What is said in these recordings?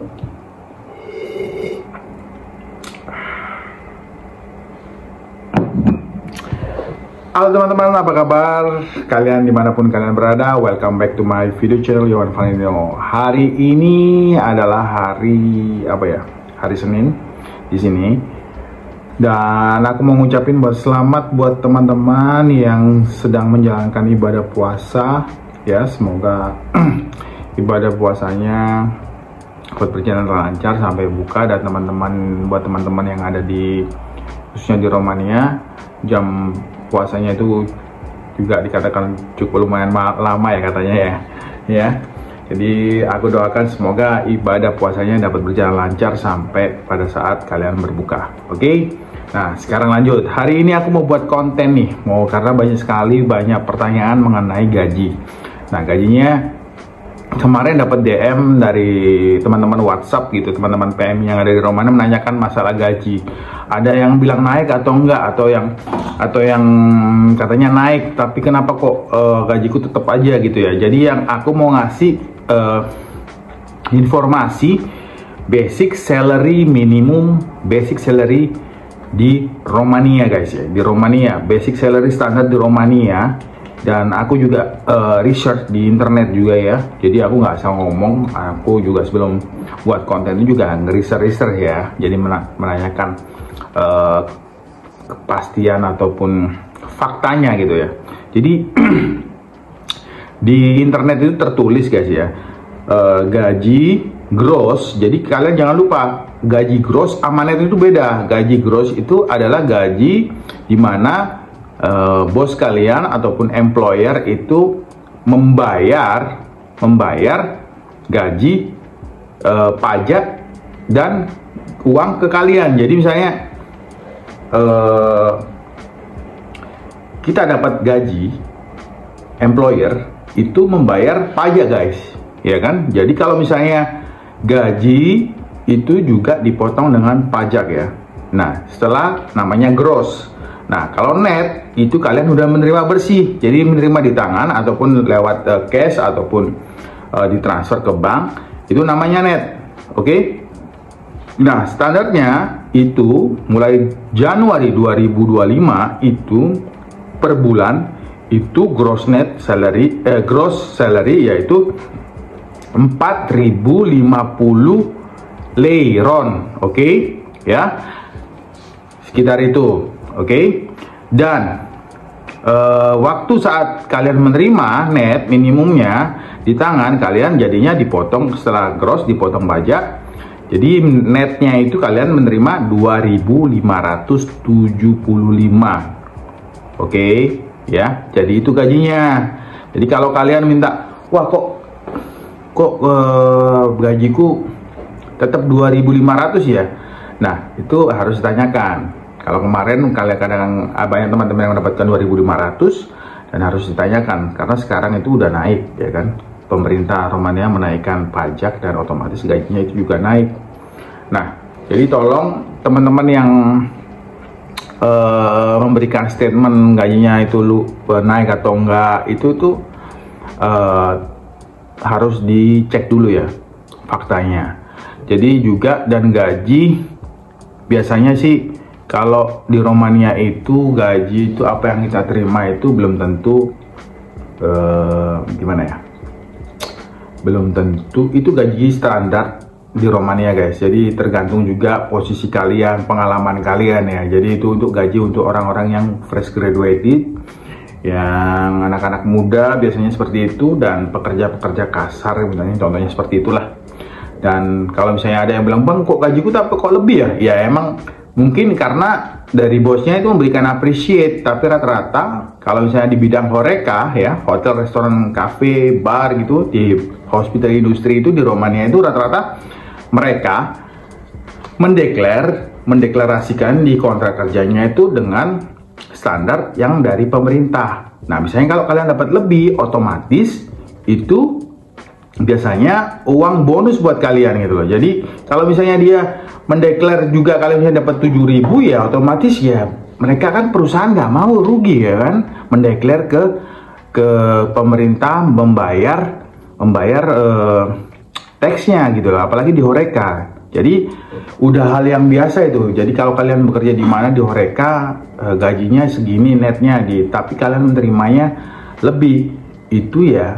Halo teman-teman, apa kabar? Kalian dimanapun kalian berada, welcome back to my video channel Yohan Valentino. Hari ini adalah hari apa ya? Hari Senin di sini. Dan aku mau ngucapin selamat buat teman-teman yang sedang menjalankan ibadah puasa. Ya, semoga ibadah puasanya berjalan lancar sampai buka. Dan buat teman-teman yang ada di khususnya di Romania, jam puasanya itu juga dikatakan cukup lumayan lama ya katanya ya. Jadi aku doakan semoga ibadah puasanya dapat berjalan lancar sampai pada saat kalian berbuka. Oke? Nah, sekarang lanjut. Hari ini aku mau buat konten nih, karena banyak pertanyaan mengenai gaji. Nah, gajinya kemarin dapat DM dari teman-teman WhatsApp gitu, teman-teman PM yang ada di Romania menanyakan masalah gaji. Ada yang bilang naik atau enggak, atau yang katanya naik tapi kenapa kok gajiku tetap aja gitu ya. Jadi yang aku mau ngasih informasi basic salary minimum, basic salary di Romania guys ya. Di Romania, basic salary standar di Romania. Dan aku juga research di internet juga ya. Jadi aku nggak asal ngomong, aku juga sebelum buat konten ini juga nge-research ya. Jadi menanyakan kepastian ataupun faktanya gitu ya. Jadi di internet itu tertulis guys ya, gaji gross. Jadi kalian jangan lupa, gaji gross sama net itu beda. Gaji gross itu adalah gaji dimana bos kalian ataupun employer itu membayar gaji, pajak dan uang ke kalian. Jadi misalnya kita dapat gaji, employer itu membayar pajak guys, ya kan? Jadi kalau misalnya gaji itu juga dipotong dengan pajak ya. Nah, setelah namanya gross. Nah, kalau net itu kalian udah menerima bersih, jadi menerima di tangan ataupun lewat cash ataupun ditransfer ke bank, itu namanya net. Oke? Nah, standarnya itu mulai Januari 2025 itu per bulan itu gross salary yaitu 4.050 leiron, oke? Ya. Sekitar itu. Oke, dan waktu saat kalian menerima net minimumnya di tangan kalian, jadinya dipotong setelah gross dipotong pajak. Jadi netnya itu kalian menerima 2.575. Oke, ya. Jadi itu gajinya. Jadi kalau kalian minta, wah kok gajiku tetap 2.500 ya. Nah, itu harus ditanyakan. Kalau kemarin kadang banyak teman-teman yang mendapatkan 2.500 dan harus ditanyakan karena sekarang itu udah naik ya kan. Pemerintah Romania menaikkan pajak dan otomatis gajinya itu juga naik. Nah, jadi tolong teman-teman yang memberikan statement gajinya itu naik atau enggak, itu tuh harus dicek dulu ya faktanya. Jadi juga dan gaji biasanya sih kalau di Romania itu gaji itu apa yang kita terima itu belum tentu gimana ya? Belum tentu itu gaji standar di Romania guys. Jadi tergantung juga posisi kalian, pengalaman kalian ya. Jadi itu untuk gaji untuk orang-orang yang fresh graduated, yang anak-anak muda biasanya seperti itu, dan pekerja-pekerja kasar misalnya, contohnya seperti itulah. Dan kalau misalnya ada yang bilang, bang kok gajiku tapi kok lebih ya? Ya emang mungkin karena dari bosnya itu memberikan appreciate, tapi rata-rata kalau misalnya di bidang horeca ya, hotel, restoran, cafe, bar gitu, di hospital industri itu di Romania itu rata-rata mereka mendeklarasikan di kontrak kerjanya itu dengan standar yang dari pemerintah. Nah, misalnya kalau kalian dapat lebih, otomatis itu biasanya uang bonus buat kalian gitu loh. Jadi kalau misalnya dia mendeklar juga kalian misalnya dapat 7.000 ya, otomatis ya mereka kan perusahaan nggak mau rugi ya kan, mendeklar ke pemerintah membayar teksnya gitu loh, apalagi di Horeca. Jadi udah hal yang biasa itu. Jadi kalau kalian bekerja di mana di Horeca, gajinya segini netnya, tapi kalian menerimanya lebih, itu ya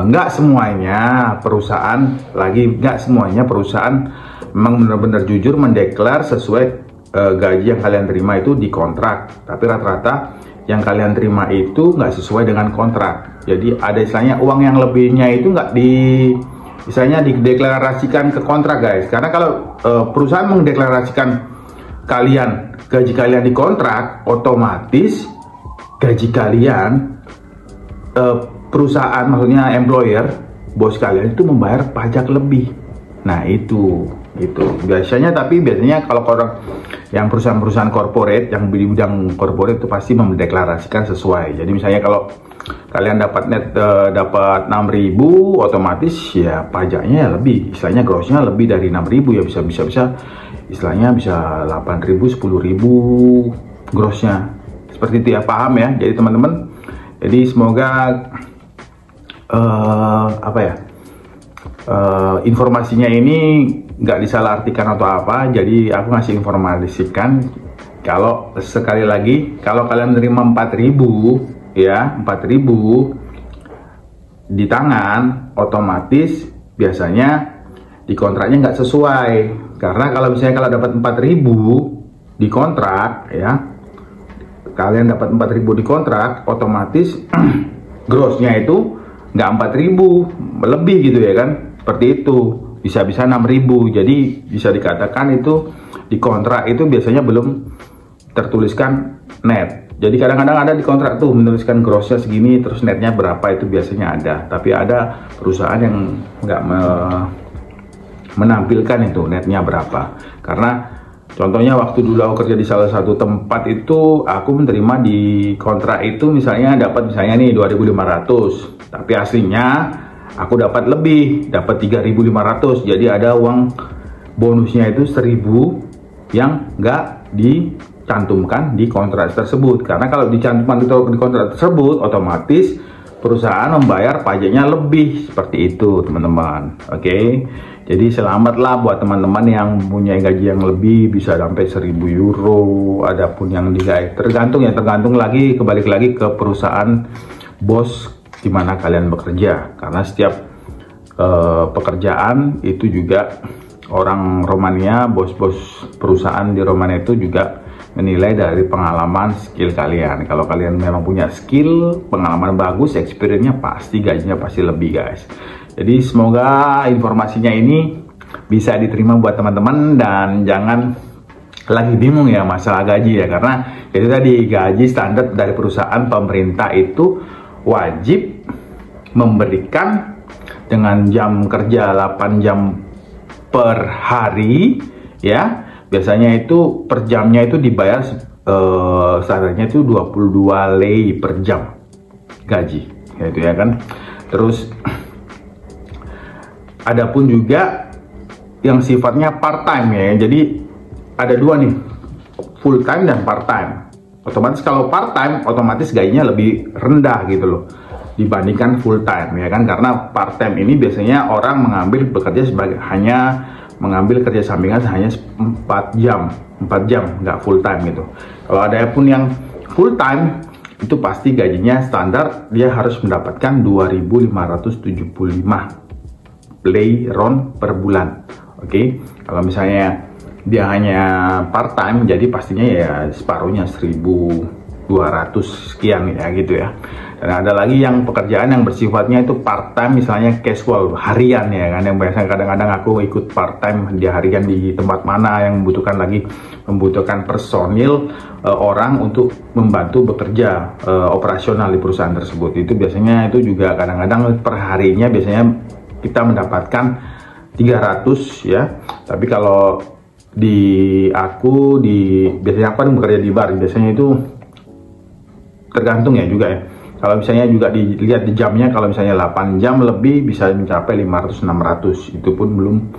nggak semuanya perusahaan memang benar-benar jujur mendeklar sesuai gaji yang kalian terima itu di kontrak. Tapi rata-rata yang kalian terima itu nggak sesuai dengan kontrak. Jadi ada istilahnya uang yang lebihnya itu nggak dideklarasikan ke kontrak, guys. Karena kalau perusahaan mendeklarasikan gaji kalian di kontrak, otomatis gaji kalian perusahaan, maksudnya employer, bos kalian itu membayar pajak lebih. Nah itu biasanya kalau orang yang perusahaan-perusahaan corporate yang di bidang corporate itu pasti mendeklarasikan sesuai. Jadi misalnya kalau kalian dapat dapat 6.000, otomatis ya pajaknya ya lebih, istilahnya grossnya lebih dari 6.000 ya, bisa istilahnya bisa 8.000, 10.000 grossnya, seperti itu ya, paham ya? Jadi teman-teman, jadi semoga informasinya ini nggak disalahartikan atau apa. Jadi aku ngasih informasikan kalau sekali lagi, kalau kalian menerima 4.000 ya, 4.000 di tangan, otomatis biasanya di kontraknya nggak sesuai. Karena kalau misalnya dapat 4.000 di kontrak ya, kalian dapat 4.000 di kontrak, otomatis grossnya itu nggak 4.000 lebih gitu ya kan, seperti itu, bisa 6.000. Jadi bisa dikatakan itu di kontrak itu biasanya belum tertuliskan net. Jadi kadang-kadang ada di kontrak tuh menuliskan grossnya segini, terus netnya berapa, itu biasanya ada. Tapi ada perusahaan yang nggak menampilkan itu netnya berapa. Karena contohnya waktu dulu aku kerja di salah satu tempat itu, aku menerima di kontrak itu misalnya dapat nih 2.500, tapi aslinya aku dapat lebih, dapat 3.500. Jadi ada uang bonusnya itu 1.000 yang nggak dicantumkan di kontrak tersebut. Karena kalau dicantumkan di kontrak tersebut, otomatis perusahaan membayar pajaknya lebih, seperti itu teman-teman. Oke. Jadi selamatlah buat teman-teman yang punya gaji yang lebih, bisa sampai 1.000 euro. Adapun yang tergantung lagi, kebalik lagi ke perusahaan bos di mana kalian bekerja. Karena setiap pekerjaan itu juga orang Romania, bos-bos perusahaan di Romania itu juga menilai dari pengalaman, skill kalian. Kalau kalian memang punya skill, pengalaman bagus, experience-nya pasti gajinya pasti lebih, guys. Jadi semoga informasinya ini bisa diterima buat teman-teman, dan jangan lagi bingung ya masalah gaji ya, karena itu tadi, gaji standar dari perusahaan pemerintah itu wajib memberikan dengan jam kerja 8 jam per hari ya. Biasanya itu per jamnya itu dibayar standarnya itu 22 lei per jam gaji, gitu ya kan. Terus adapun juga yang sifatnya part time ya. Jadi ada dua nih, full time dan part time. Otomatis kalau part time otomatis gajinya lebih rendah gitu loh dibandingkan full time ya kan. Karena part time ini biasanya orang bekerja sebagai mengambil kerja sampingan hanya 4 jam, nggak full time gitu. Kalau ada pun yang full time, itu pasti gajinya standar, dia harus mendapatkan 2.575 lei ron per bulan. Oke. Kalau misalnya dia hanya part time, jadi pastinya ya separuhnya 1.200 sekian ya gitu ya. Dan ada lagi yang pekerjaan yang bersifatnya itu part time, misalnya casual, harian ya kan, yang biasanya kadang-kadang aku ikut part time di harian di tempat mana yang membutuhkan personil orang untuk membantu bekerja operasional di perusahaan tersebut. Itu biasanya itu juga kadang-kadang per harinya biasanya kita mendapatkan 300 ya. Tapi kalau biasanya aku kan bekerja di bar, biasanya itu tergantung ya juga ya. Kalau misalnya juga dilihat di jamnya, kalau misalnya 8 jam lebih bisa mencapai 500-600. Itu pun belum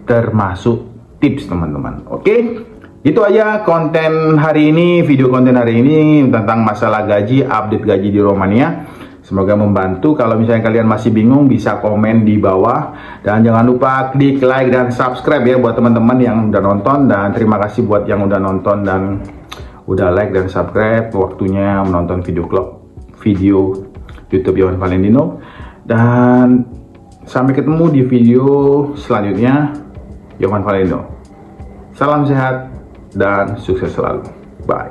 termasuk tips teman-teman. Oke, itu aja konten hari ini, video konten hari ini tentang masalah gaji, update gaji di Romania. Semoga membantu. Kalau misalnya kalian masih bingung, bisa komen di bawah. Dan jangan lupa klik like dan subscribe ya buat teman-teman yang udah nonton. Dan terima kasih buat yang udah nonton dan udah like dan subscribe. Waktunya menonton video YouTube Yohan Valentino. Dan sampai ketemu di video selanjutnya. Yohan Valentino. Salam sehat dan sukses selalu. Bye.